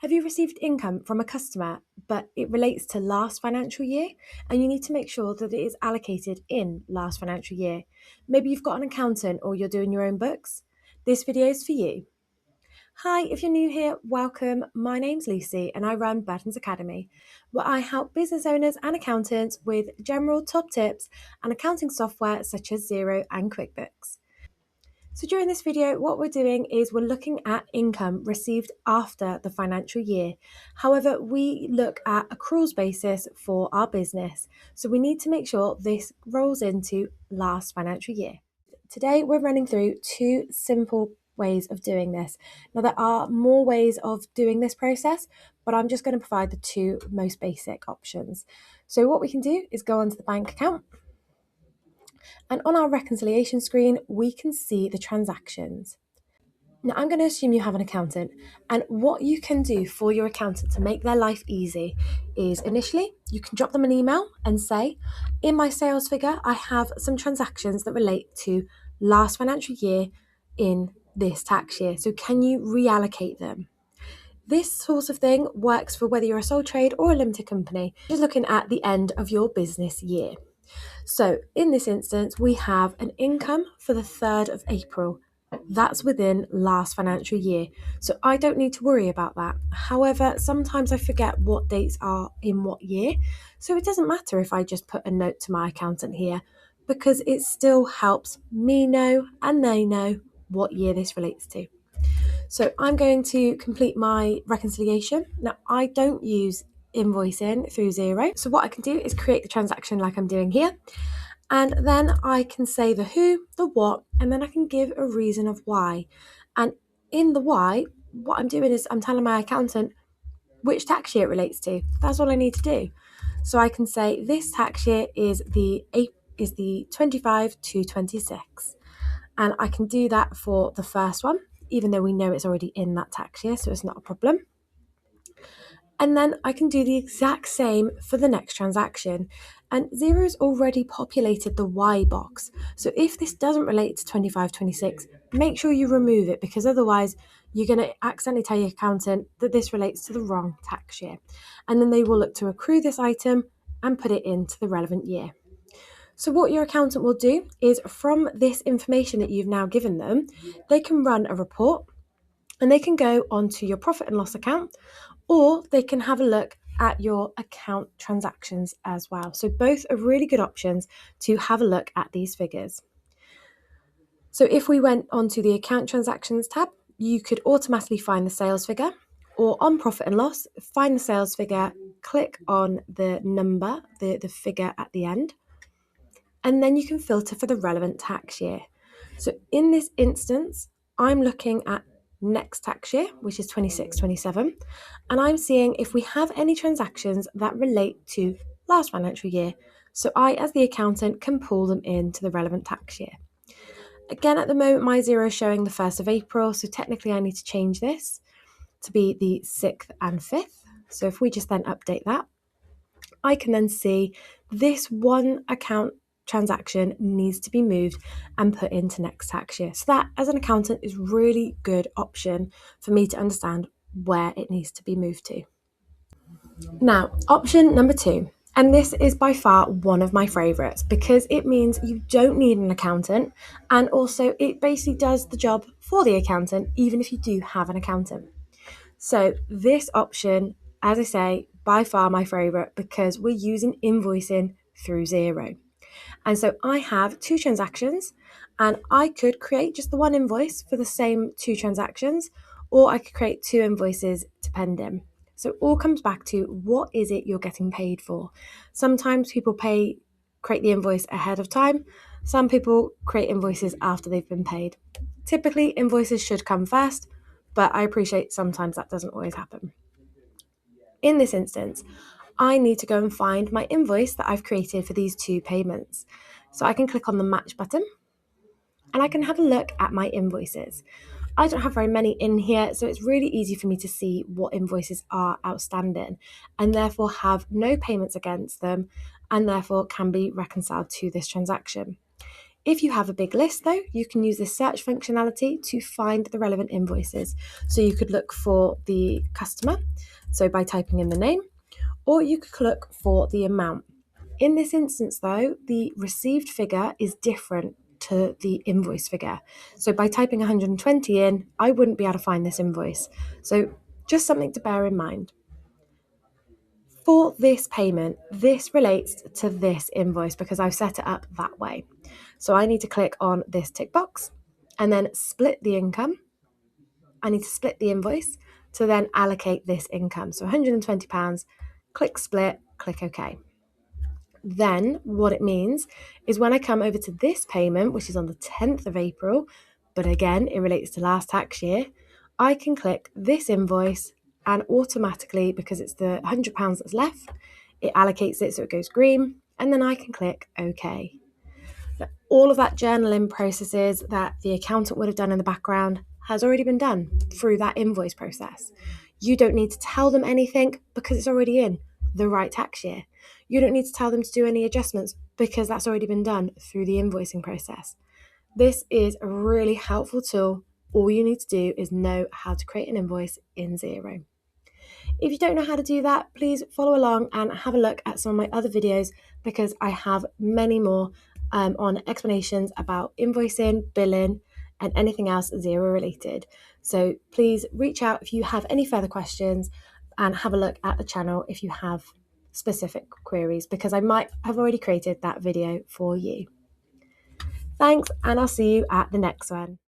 Have you received income from a customer, but it relates to last financial year and you need to make sure that it is allocated in last financial year? Maybe you've got an accountant or you're doing your own books. This video is for you. Hi, if you're new here, welcome. My name's Lucy and I run Burton's Academy, where I help business owners and accountants with general top tips and accounting software such as Xero and QuickBooks. So during this video, what we're doing is we're looking at income received after the financial year. However, we look at accruals basis for our business. So we need to make sure this rolls into last financial year. Today, we're running through two simple ways of doing this. Now, there are more ways of doing this process, but I'm just going to provide the two most basic options. So what we can do is go onto the bank account. And on our reconciliation screen, we can see the transactions. Now, I'm going to assume you have an accountant, and what you can do for your accountant to make their life easy is initially you can drop them an email and say, in my sales figure, I have some transactions that relate to last financial year in this tax year. So can you reallocate them? This sort of thing works for whether you're a sole trade or a limited company, just looking at the end of your business year. So in this instance, we have an income for the 3rd of April. That's within last financial year. So I don't need to worry about that. However, sometimes I forget what dates are in what year. So it doesn't matter if I just put a note to my accountant here, because it still helps me know and they know what year this relates to. So I'm going to complete my reconciliation. Now, I don't use invoicing through Xero. So what I can do is create the transaction like I'm doing here. And then I can say the who, the what, and then I can give a reason of why. And in the why, what I'm doing is I'm telling my accountant which tax year it relates to. That's all I need to do. So I can say this tax year is the 25 to 26. And I can do that for the first one, even though we know it's already in that tax year, so it's not a problem. And then I can do the exact same for the next transaction. And Xero's already populated the Y box. So if this doesn't relate to 25, 26, make sure you remove it, because otherwise you're going to accidentally tell your accountant that this relates to the wrong tax year. And then they will look to accrue this item and put it into the relevant year. So what your accountant will do is, from this information that you've now given them, they can run a report and they can go onto your profit and loss account, or they can have a look at your account transactions as well. So both are really good options to have a look at these figures. So if we went onto the account transactions tab, you could automatically find the sales figure, or on profit and loss, find the sales figure, click on the number, the figure at the end, and then you can filter for the relevant tax year. So in this instance, I'm looking at next tax year, which is 26-27, and I'm seeing if we have any transactions that relate to last financial year. So I, as the accountant, can pull them into the relevant tax year. Again, at the moment, my Xero is showing the 1st of April, so technically I need to change this to be the 6th and 5th. So if we just then update that, I can then see this one account transaction needs to be moved and put into next tax year. So that, as an accountant, is really good option for me to understand where it needs to be moved to. Now, option number 2, and this is by far one of my favourites, because it means you don't need an accountant, and also it basically does the job for the accountant, even if you do have an accountant. So this option, as I say, by far my favourite, because we're using invoicing through Xero. And so I have 2 transactions, and I could create just the one invoice for the same 2 transactions, or I could create 2 invoices depending. So it all comes back to, what is it you're getting paid for? Sometimes people create the invoice ahead of time. Some people create invoices after they've been paid. Typically, invoices should come first, but I appreciate sometimes that doesn't always happen. In this instance, I need to go and find my invoice that I've created for these 2 payments. So I can click on the match button and I can have a look at my invoices. I don't have very many in here, so it's really easy for me to see what invoices are outstanding and therefore have no payments against them, and therefore can be reconciled to this transaction. If you have a big list though, you can use this search functionality to find the relevant invoices. So you could look for the customer, so by typing in the name, or you could look for the amount. In this instance though, the received figure is different to the invoice figure. So by typing 120 in, I wouldn't be able to find this invoice. So just something to bear in mind. For this payment, this relates to this invoice because I've set it up that way. So I need to click on this tick box and then split the income. I need to split the invoice to then allocate this income. So £120, click split, click OK. Then what it means is when I come over to this payment, which is on the 10th of April, but again, it relates to last tax year, I can click this invoice and automatically, because it's the £100 that's left, it allocates it so it goes green, and then I can click OK. All of that journaling processes that the accountant would have done in the background has already been done through that invoice process. You don't need to tell them anything because it's already in the right tax year. You don't need to tell them to do any adjustments because that's already been done through the invoicing process. This is a really helpful tool. All you need to do is know how to create an invoice in Xero. If you don't know how to do that, please follow along and have a look at some of my other videos because I have many more on explanations about invoicing, billing, and anything else Xero related. So please reach out if you have any further questions and have a look at the channel if you have specific queries because I might have already created that video for you. Thanks, and I'll see you at the next one.